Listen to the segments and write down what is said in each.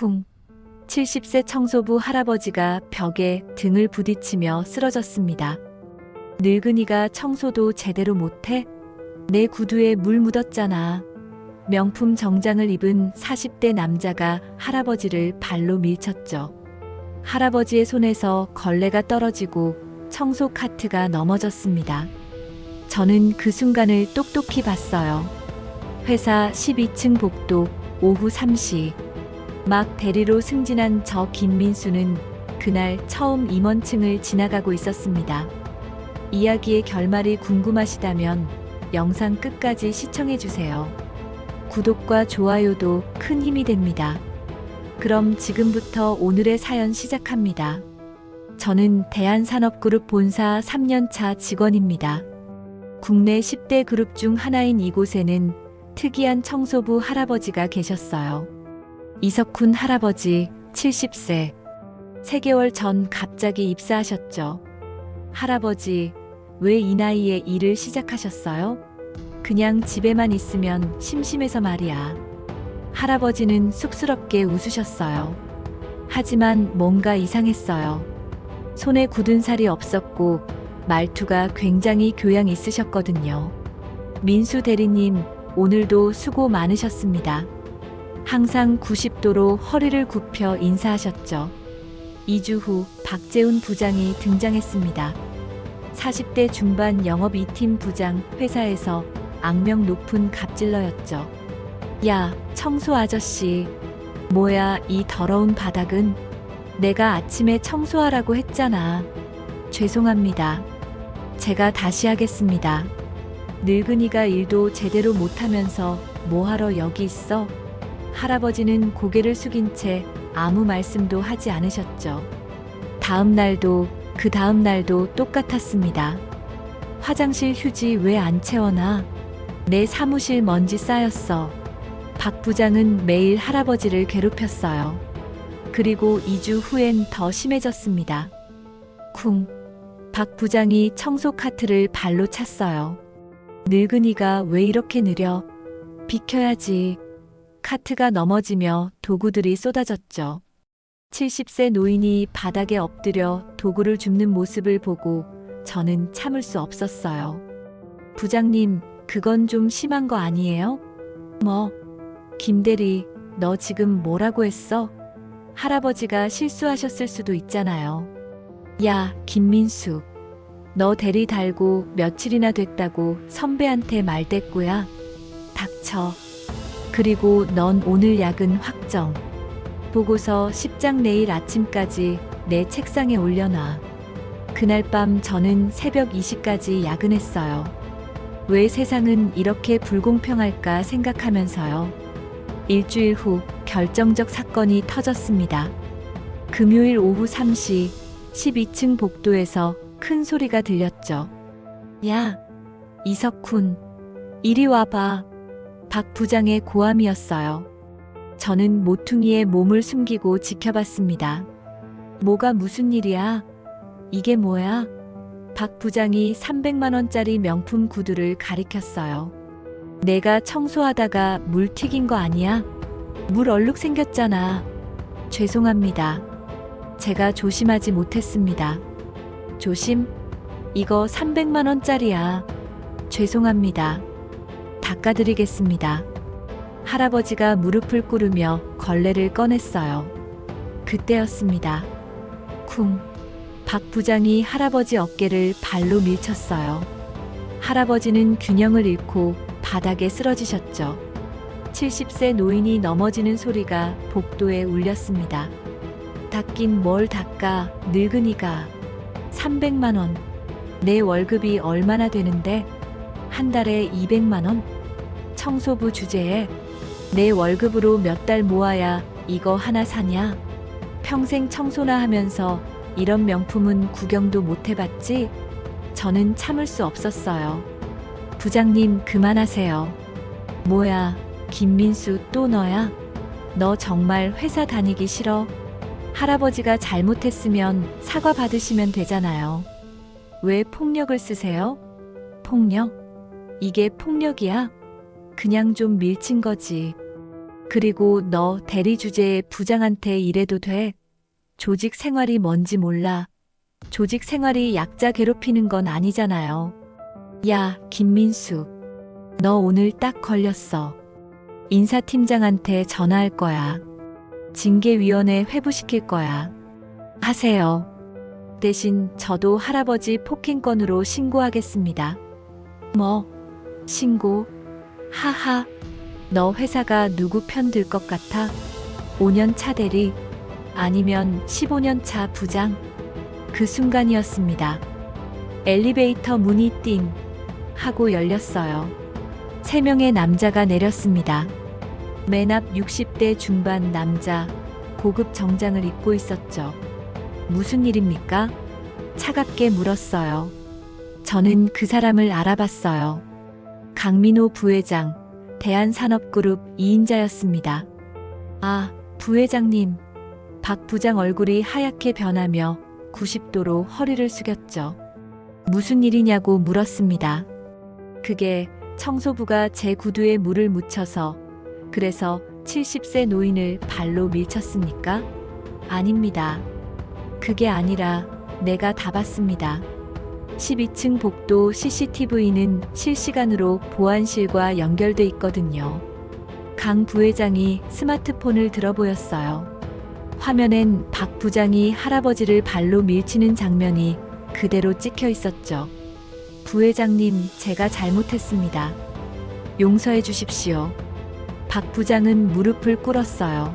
쿵. 70세 청소부 할아버지가 벽에 등을 부딪히며 쓰러졌습니다. 늙은이가 청소도 제대로 못해? 내 구두에 물 묻었잖아. 명품 정장을 입은 40대 남자가 할아버지를 발로 밀쳤죠. 할아버지의 손에서 걸레가 떨어지고 청소 카트가 넘어졌습니다. 저는 그 순간을 똑똑히 봤어요. 회사 12층 복도 오후 3시. 막 대리로 승진한 저 김민수는 그날 처음 임원층을 지나가고 있었습니다. 이야기의 결말이 궁금하시다면 영상 끝까지 시청해주세요. 구독과 좋아요도 큰 힘이 됩니다. 그럼 지금부터 오늘의 사연 시작합니다. 저는 대한산업그룹 본사 3년차 직원입니다. 국내 10대 그룹 중 하나인 이곳에는 특이한 청소부 할아버지가 계셨어요. 이석훈 할아버지 70세. 3개월 전 갑자기 입사하셨죠. 할아버지, 왜 이 나이에 일을 시작하셨어요? 그냥 집에만 있으면 심심해서 말이야. 할아버지는 쑥스럽게 웃으셨어요. 하지만 뭔가 이상했어요. 손에 굳은 살이 없었고 말투가 굉장히 교양 있으셨거든요. 민수 대리님, 오늘도 수고 많으셨습니다. 항상 90도로 허리를 굽혀 인사하셨죠. 2주 후 박재훈 부장이 등장했습니다. 40대 중반 영업 2팀 부장, 회사에서 악명 높은 갑질러였죠. 야, 청소 아저씨. 뭐야, 이 더러운 바닥은? 내가 아침에 청소하라고 했잖아. 죄송합니다. 제가 다시 하겠습니다. 늙은이가 일도 제대로 못하면서 뭐하러 여기 있어? 할아버지는 고개를 숙인 채 아무 말씀도 하지 않으셨죠. 다음 날도 그 다음 날도 똑같았습니다. 화장실 휴지 왜 안 채워놔? 내 사무실 먼지 쌓였어. 박 부장은 매일 할아버지를 괴롭혔어요. 그리고 2주 후엔 더 심해졌습니다. 쿵. 박 부장이 청소 카트를 발로 찼어요. 늙은이가 왜 이렇게 느려? 비켜야지. 카트가 넘어지며 도구들이 쏟아졌죠. 70세 노인이 바닥에 엎드려 도구를 줍는 모습을 보고 저는 참을 수 없었어요. 부장님, 그건 좀 심한 거 아니에요? 뭐? 김대리, 너 지금 뭐라고 했어? 할아버지가 실수하셨을 수도 있잖아요. 야, 김민수. 너 대리 달고 며칠이나 됐다고 선배한테 말댔고야. 닥쳐. 그리고 넌 오늘 야근 확정. 보고서 10장 내일 아침까지 내 책상에 올려놔. 그날 밤 저는 새벽 2시까지 야근했어요. 왜 세상은 이렇게 불공평할까 생각하면서요. 일주일 후 결정적 사건이 터졌습니다. 금요일 오후 3시 12층 복도에서 큰 소리가 들렸죠. 야, 이석훈, 이리 와봐. 박 부장의 고함이었어요. 저는 모퉁이에 몸을 숨기고 지켜봤습니다. 뭐가 무슨 일이야? 이게 뭐야? 박 부장이 300만 원짜리 명품 구두를 가리켰어요. 내가 청소하다가 물 튀긴 거 아니야? 물 얼룩 생겼잖아. 죄송합니다. 제가 조심하지 못했습니다. 조심? 이거 300만 원짜리야. 죄송합니다. 닦아드리겠습니다. 할아버지가 무릎을 꿇으며 걸레를 꺼냈어요. 그때였습니다. 쿵. 박 부장이 할아버지 어깨를 발로 밀쳤어요. 할아버지는 균형을 잃고 바닥에 쓰러지셨죠. 70세 노인이 넘어지는 소리가 복도에 울렸습니다. 닦긴 뭘 닦아, 늙은이가. 300만 원. 내 월급이 얼마나 되는데? 한 달에 200만 원? 청소부 주제에 내 월급으로 몇 달 모아야 이거 하나 사냐? 평생 청소나 하면서 이런 명품은 구경도 못 해봤지? 저는 참을 수 없었어요. 부장님, 그만하세요. 뭐야, 김민수 또 너야? 너 정말 회사 다니기 싫어? 할아버지가 잘못했으면 사과 받으시면 되잖아요. 왜 폭력을 쓰세요? 폭력? 이게 폭력이야? 그냥 좀 밀친 거지. 그리고 너 대리 주제에 부장한테 이래도 돼? 조직 생활이 뭔지 몰라. 조직 생활이 약자 괴롭히는 건 아니잖아요. 야, 김민수. 너 오늘 딱 걸렸어. 인사팀장한테 전화할 거야. 징계위원회 회부시킬 거야. 하세요. 대신 저도 할아버지 폭행건으로 신고하겠습니다. 뭐? 신고? 하하. 너 회사가 누구 편 들 것 같아? 5년 차 대리? 아니면 15년 차 부장? 그 순간이었습니다. 엘리베이터 문이 띵 하고 열렸어요. 3명의 남자가 내렸습니다. 맨 앞 60대 중반 남자, 고급 정장을 입고 있었죠. 무슨 일입니까? 차갑게 물었어요. 저는 그 사람을 알아봤어요. 강민호 부회장, 대한산업그룹 2인자였습니다. 아, 부회장님. 박 부장 얼굴이 하얗게 변하며 90도로 허리를 숙였죠. 무슨 일이냐고 물었습니다. 그게 청소부가 제 구두에 물을 묻혀서 그래서 70세 노인을 발로 밀쳤습니까? 아닙니다. 그게 아니라 내가 다 봤습니다. 12층 복도 CCTV는 실시간으로 보안실과 연결돼 있거든요. 강 부회장이 스마트폰을 들어 보였어요. 화면엔 박 부장이 할아버지를 발로 밀치는 장면이 그대로 찍혀 있었죠. 부회장님, 제가 잘못했습니다. 용서해 주십시오. 박 부장은 무릎을 꿇었어요.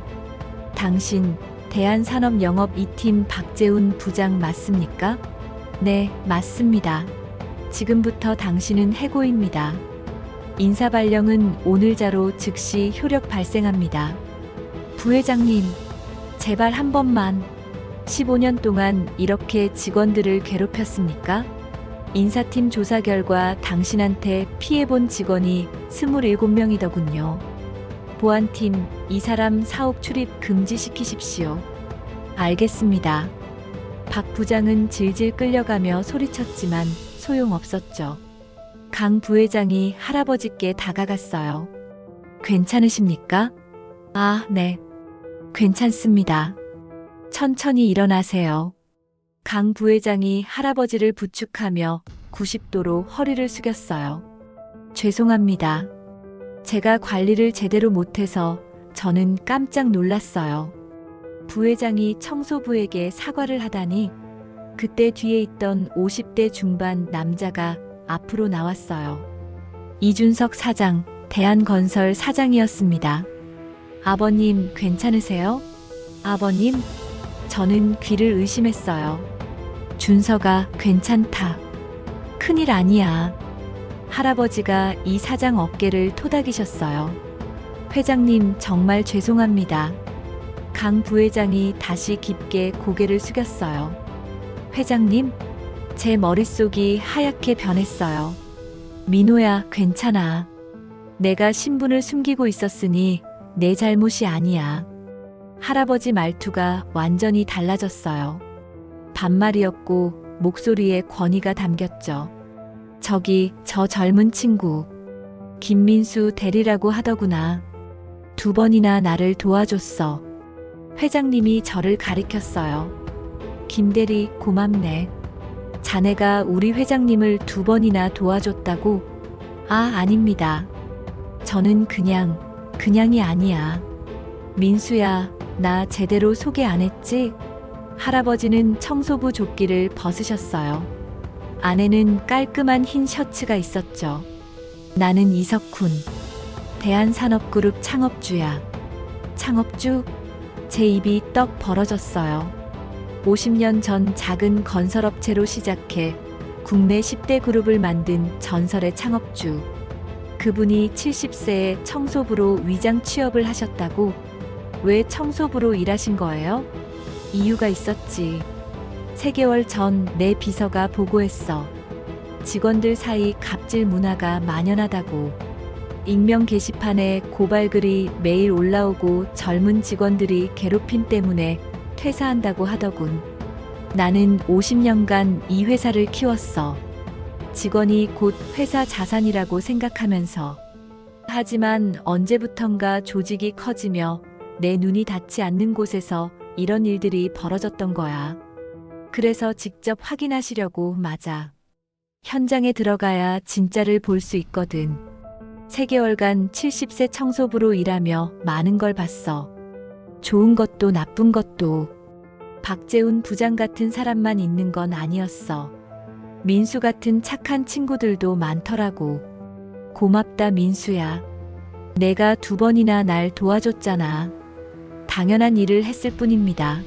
당신 대한산업영업 2팀 박재훈 부장 맞습니까? 네, 맞습니다. 지금부터 당신은 해고입니다. 인사발령은 오늘자로 즉시 효력 발생합니다. 부회장님, 제발 한 번만. 15년 동안 이렇게 직원들을 괴롭혔습니까? 인사팀 조사 결과 당신한테 피해본 직원이 27명이더군요. 보안팀, 이 사람 사옥 출입 금지시키십시오. 알겠습니다. 박 부장은 질질 끌려가며 소리쳤지만 소용없었죠. 강 부회장이 할아버지께 다가갔어요. 괜찮으십니까? 아, 네. 괜찮습니다. 천천히 일어나세요. 강 부회장이 할아버지를 부축하며 90도로 허리를 숙였어요. 죄송합니다. 제가 관리를 제대로 못해서 저는 깜짝 놀랐어요. 부회장이 청소부에게 사과를 하다니 그때 뒤에 있던 50대 중반 남자가 앞으로 나왔어요. 이준석 사장, 대한건설 사장이었습니다. 아버님, 괜찮으세요? 아버님? 저는 귀를 의심했어요. 준서가 괜찮다. 큰일 아니야. 할아버지가 이 사장 어깨를 토닥이셨어요. 회장님, 정말 죄송합니다. 강 부회장이 다시 깊게 고개를 숙였어요. 회장님, 제 머릿속이 하얗게 변했어요. 민호야, 괜찮아. 내가 신분을 숨기고 있었으니 내 잘못이 아니야. 할아버지 말투가 완전히 달라졌어요. 반말이었고 목소리에 권위가 담겼죠. 저기, 저 젊은 친구. 김민수 대리라고 하더구나. 2번이나 나를 도와줬어. 회장님이 저를 가리켰어요. 김대리, 고맙네. 자네가 우리 회장님을 2번이나 도와줬다고? 아, 아닙니다. 저는 그냥이 아니야. 민수야, 나 제대로 소개 안 했지? 할아버지는 청소부 조끼를 벗으셨어요. 안에는 깔끔한 흰 셔츠가 있었죠. 나는 이석훈. 대한산업그룹 창업주야. 창업주? 제 입이 떡 벌어졌어요. 50년 전 작은 건설업체로 시작해 국내 10대 그룹을 만든 전설의 창업주. 그분이 70세에 청소부로 위장 취업을 하셨다고? 왜 청소부로 일하신 거예요? 이유가 있었지. 3개월 전 내 비서가 보고했어. 직원들 사이 갑질 문화가 만연하다고. 익명 게시판에 고발글이 매일 올라오고 젊은 직원들이 괴롭힘 때문에 퇴사한다고 하더군. 나는 50년간 이 회사를 키웠어. 직원이 곧 회사 자산이라고 생각하면서. 하지만 언제부턴가 조직이 커지며 내 눈이 닿지 않는 곳에서 이런 일들이 벌어졌던 거야. 그래서 직접 확인하시려고. 맞아. 현장에 들어가야 진짜를 볼 수 있거든. 3개월간 70세 청소부로 일하며 많은 걸 봤어. 좋은 것도 나쁜 것도. 박재훈 부장 같은 사람만 있는 건 아니었어. 민수 같은 착한 친구들도 많더라고. 고맙다, 민수야. 내가 2번이나 날 도와줬잖아. 당연한 일을 했을 뿐입니다.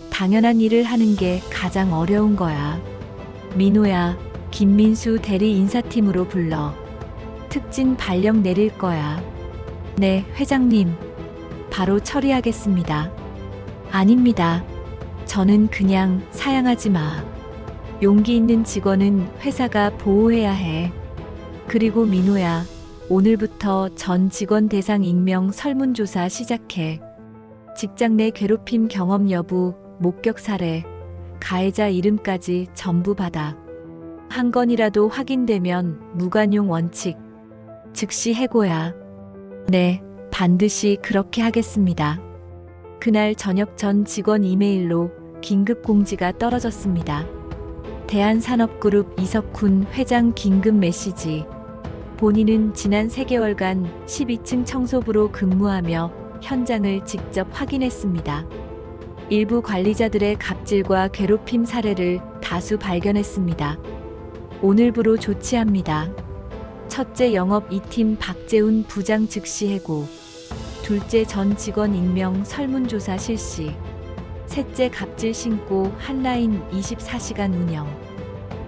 당연한 일을 하는 게 가장 어려운 거야. 민호야, 김민수 대리 인사팀으로 불러. 특진 발령 내릴 거야. 네, 회장님. 바로 처리하겠습니다. 아닙니다. 저는 그냥 사양하지 마. 용기 있는 직원은 회사가 보호해야 해. 그리고 민호야, 오늘부터 전 직원 대상 익명 설문조사 시작해. 직장 내 괴롭힘 경험 여부, 목격 사례, 가해자 이름까지 전부 받아. 한 건이라도 확인되면 무관용 원칙. 즉시 해고야. 네, 반드시 그렇게 하겠습니다. 그날 저녁 전 직원 이메일로 긴급 공지가 떨어졌습니다. 대한산업그룹 이석훈 회장 긴급 메시지. 본인은 지난 3개월간 12층 청소부로 근무하며 현장을 직접 확인했습니다. 일부 관리자들의 갑질과 괴롭힘 사례를 다수 발견했습니다. 오늘부로 조치합니다. 첫째, 영업 2팀 박재훈 부장 즉시 해고. 둘째, 전 직원 익명 설문조사 실시. 셋째, 갑질 신고 한라인 24시간 운영.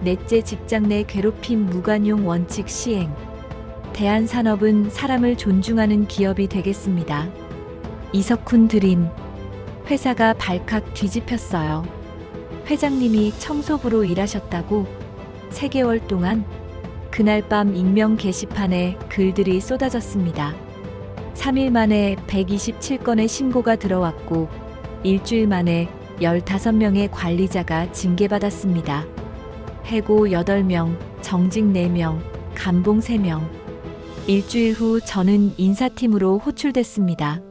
넷째, 직장 내 괴롭힘 무관용 원칙 시행. 대한산업은 사람을 존중하는 기업이 되겠습니다. 이석훈 드림. 회사가 발칵 뒤집혔어요. 회장님이 청소부로 일하셨다고 3개월 동안. 그날 밤 익명 게시판에 글들이 쏟아졌습니다. 3일 만에 127건의 신고가 들어왔고 일주일 만에 15명의 관리자가 징계받았습니다. 해고 8명, 정직 4명, 감봉 3명. 일주일 후 저는 인사팀으로 호출됐습니다.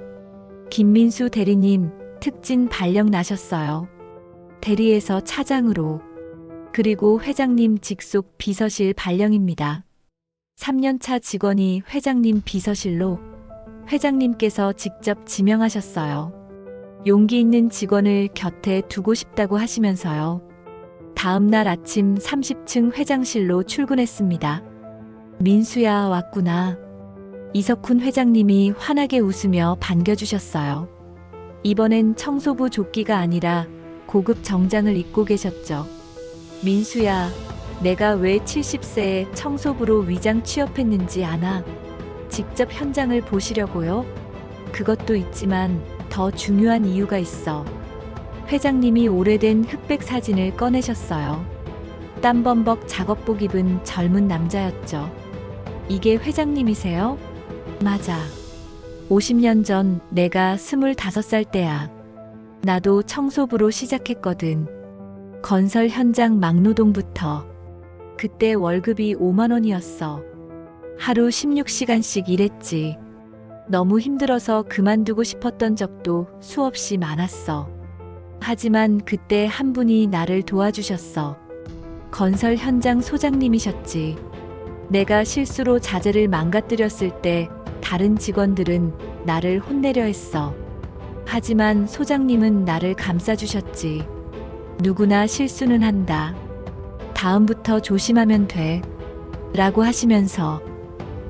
김민수 대리님, 특진 발령 나셨어요. 대리에서 차장으로. 그리고 회장님 직속 비서실 발령입니다. 3년차 직원이 회장님 비서실로. 회장님께서 직접 지명하셨어요. 용기 있는 직원을 곁에 두고 싶다고 하시면서요. 다음 날 아침 30층 회장실로 출근했습니다. 민수야, 왔구나. 이석훈 회장님이 환하게 웃으며 반겨주셨어요. 이번엔 청소부 조끼가 아니라 고급 정장을 입고 계셨죠. 민수야, 내가 왜 70세에 청소부로 위장 취업했는지 아나? 직접 현장을 보시려고요? 그것도 있지만 더 중요한 이유가 있어. 회장님이 오래된 흑백 사진을 꺼내셨어요. 땀범벅 작업복 입은 젊은 남자였죠. 이게 회장님이세요? 맞아. 50년 전 내가 25살 때야. 나도 청소부로 시작했거든. 건설 현장 막노동부터. 그때 월급이 5만 원이었어. 하루 16시간씩 일했지. 너무 힘들어서 그만두고 싶었던 적도 수없이 많았어. 하지만 그때 한 분이 나를 도와주셨어. 건설 현장 소장님이셨지. 내가 실수로 자재를 망가뜨렸을 때 다른 직원들은 나를 혼내려 했어. 하지만 소장님은 나를 감싸주셨지. 누구나 실수는 한다. 다음부터 조심하면 돼. 라고 하시면서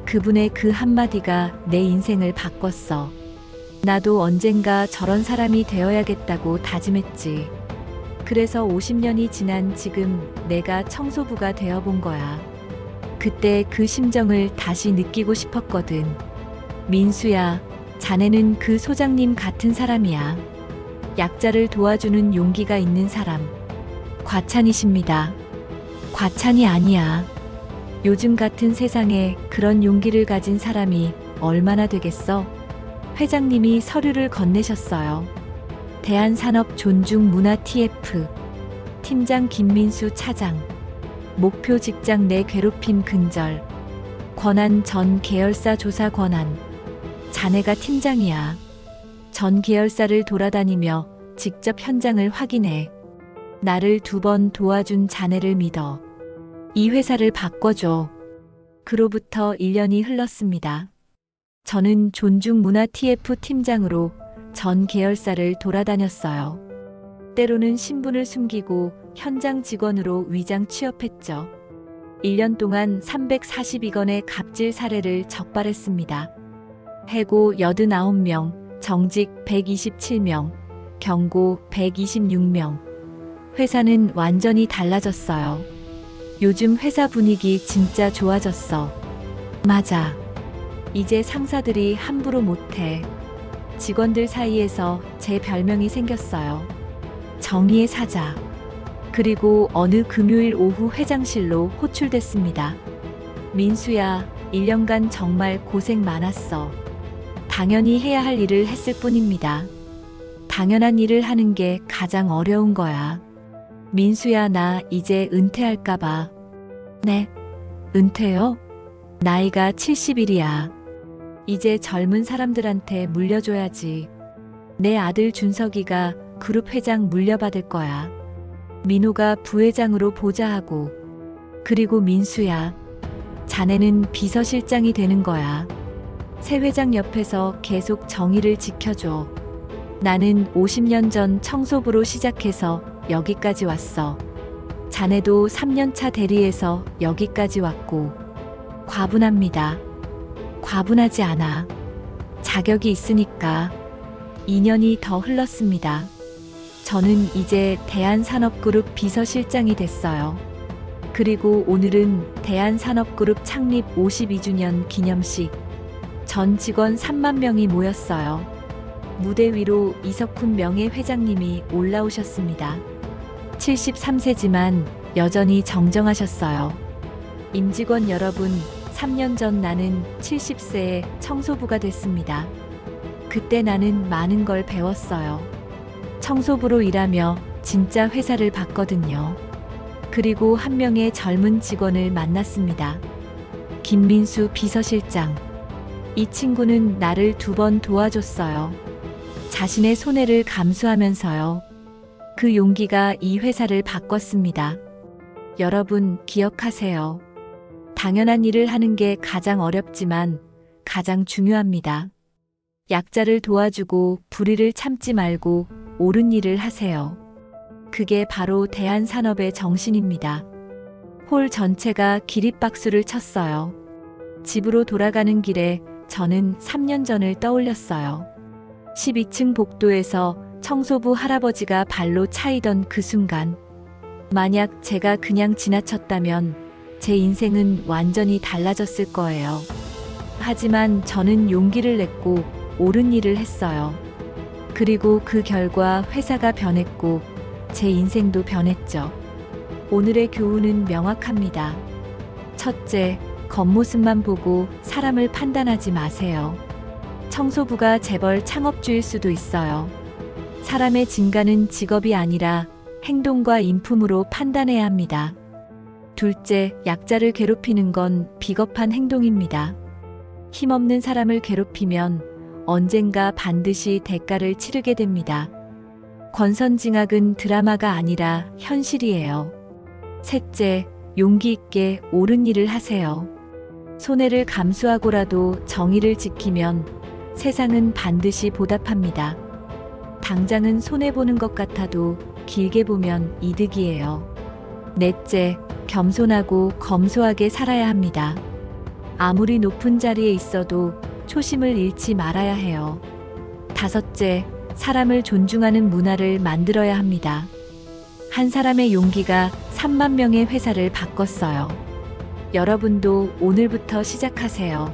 그분의 그 한마디가 내 인생을 바꿨어. 나도 언젠가 저런 사람이 되어야겠다고 다짐했지. 그래서 50년이 지난 지금 내가 청소부가 되어본 거야. 그때 그 심정을 다시 느끼고 싶었거든. 민수야, 자네는 그 소장님 같은 사람이야. 약자를 도와주는 용기가 있는 사람. 과찬이십니다. 과찬이 아니야. 요즘 같은 세상에 그런 용기를 가진 사람이 얼마나 되겠어? 회장님이 서류를 건네셨어요. 대한산업 존중 문화 TF. 팀장 김민수 차장. 목표 직장 내 괴롭힘 근절. 권한 전 계열사 조사 권한. 자네가 팀장이야. 전 계열사를 돌아다니며 직접 현장을 확인해. 나를 2번 도와준 자네를 믿어. 이 회사를 바꿔줘. 그로부터 1년이 흘렀습니다. 저는 존중 문화 TF 팀장으로 전 계열사를 돌아다녔어요. 때로는 신분을 숨기고 현장 직원으로 위장 취업했죠. 1년 동안 342건의 갑질 사례를 적발했습니다. 해고 89명, 정직 127명, 경고 126명. 회사는 완전히 달라졌어요. 요즘 회사 분위기 진짜 좋아졌어. 맞아. 이제 상사들이 함부로 못해. 직원들 사이에서 제 별명이 생겼어요. 정의의 사자. 그리고 어느 금요일 오후 회장실로 호출됐습니다. 민수야, 1년간 정말 고생 많았어. 당연히 해야 할 일을 했을 뿐입니다. 당연한 일을 하는 게 가장 어려운 거야. 민수야, 나 이제 은퇴할까봐. 네? 은퇴요? 나이가 70이야. 이제 젊은 사람들한테 물려줘야지. 내 아들 준석이가 그룹 회장 물려받을 거야. 민호가 부회장으로 보좌하고. 그리고 민수야, 자네는 비서실장이 되는 거야. 새 회장 옆에서 계속 정의를 지켜줘. 나는 50년 전 청소부로 시작해서 여기까지 왔어. 자네도 3년차 대리에서 여기까지 왔고. 과분합니다. 과분하지 않아. 자격이 있으니까. 2년이 더 흘렀습니다. 저는 이제 대한산업그룹 비서실장이 됐어요. 그리고 오늘은 대한산업그룹 창립 52주년 기념식. 전 직원 3만 명이 모였어요. 무대 위로 이석훈 명예회장님이 올라오셨습니다. 73세지만 여전히 정정하셨어요. 임직원 여러분, 3년 전 나는 70세의 청소부가 됐습니다. 그때 나는 많은 걸 배웠어요. 청소부로 일하며 진짜 회사를 봤거든요. 그리고 한 명의 젊은 직원을 만났습니다. 김민수 비서실장. 이 친구는 나를 2번 도와줬어요. 자신의 손해를 감수하면서요. 그 용기가 이 회사를 바꿨습니다. 여러분, 기억하세요. 당연한 일을 하는 게 가장 어렵지만 가장 중요합니다. 약자를 도와주고 불의를 참지 말고 옳은 일을 하세요. 그게 바로 대한산업의 정신입니다. 홀 전체가 기립박수를 쳤어요. 집으로 돌아가는 길에 저는 3년 전을 떠올렸어요. 12층 복도에서 청소부 할아버지가 발로 차이던 그 순간. 만약 제가 그냥 지나쳤다면 제 인생은 완전히 달라졌을 거예요. 하지만 저는 용기를 냈고 옳은 일을 했어요. 그리고 그 결과 회사가 변했고 제 인생도 변했죠. 오늘의 교훈은 명확합니다. 첫째, 겉모습만 보고 사람을 판단하지 마세요. 청소부가 재벌 창업주일 수도 있어요. 사람의 진가는 직업이 아니라 행동과 인품으로 판단해야 합니다. 둘째, 약자를 괴롭히는 건 비겁한 행동입니다. 힘없는 사람을 괴롭히면 언젠가 반드시 대가를 치르게 됩니다. 권선징악은 드라마가 아니라 현실이에요. 셋째, 용기 있게 옳은 일을 하세요. 손해를 감수하고라도 정의를 지키면 세상은 반드시 보답합니다. 당장은 손해보는 것 같아도 길게 보면 이득이에요. 넷째, 겸손하고 검소하게 살아야 합니다. 아무리 높은 자리에 있어도 초심을 잃지 말아야 해요. 다섯째, 사람을 존중하는 문화를 만들어야 합니다. 한 사람의 용기가 3만 명의 회사를 바꿨어요. 여러분도 오늘부터 시작하세요.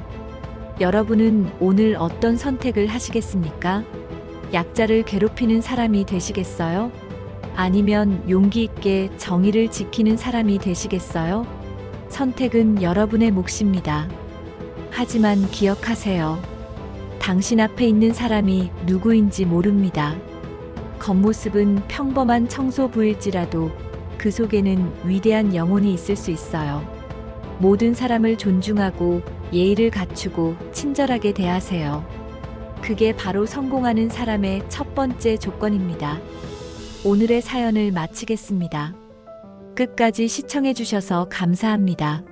여러분은 오늘 어떤 선택을 하시겠습니까? 약자를 괴롭히는 사람이 되시겠어요? 아니면 용기 있게 정의를 지키는 사람이 되시겠어요? 선택은 여러분의 몫입니다. 하지만 기억하세요. 당신 앞에 있는 사람이 누구인지 모릅니다. 겉모습은 평범한 청소부일지라도 그 속에는 위대한 영혼이 있을 수 있어요. 모든 사람을 존중하고 예의를 갖추고 친절하게 대하세요. 그게 바로 성공하는 사람의 첫 번째 조건입니다. 오늘의 사연을 마치겠습니다. 끝까지 시청해주셔서 감사합니다.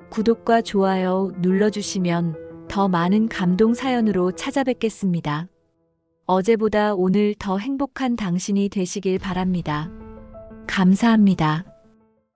구독과 좋아요 눌러주시면 더 많은 감동 사연으로 찾아뵙겠습니다. 어제보다 오늘 더 행복한 당신이 되시길 바랍니다. 감사합니다.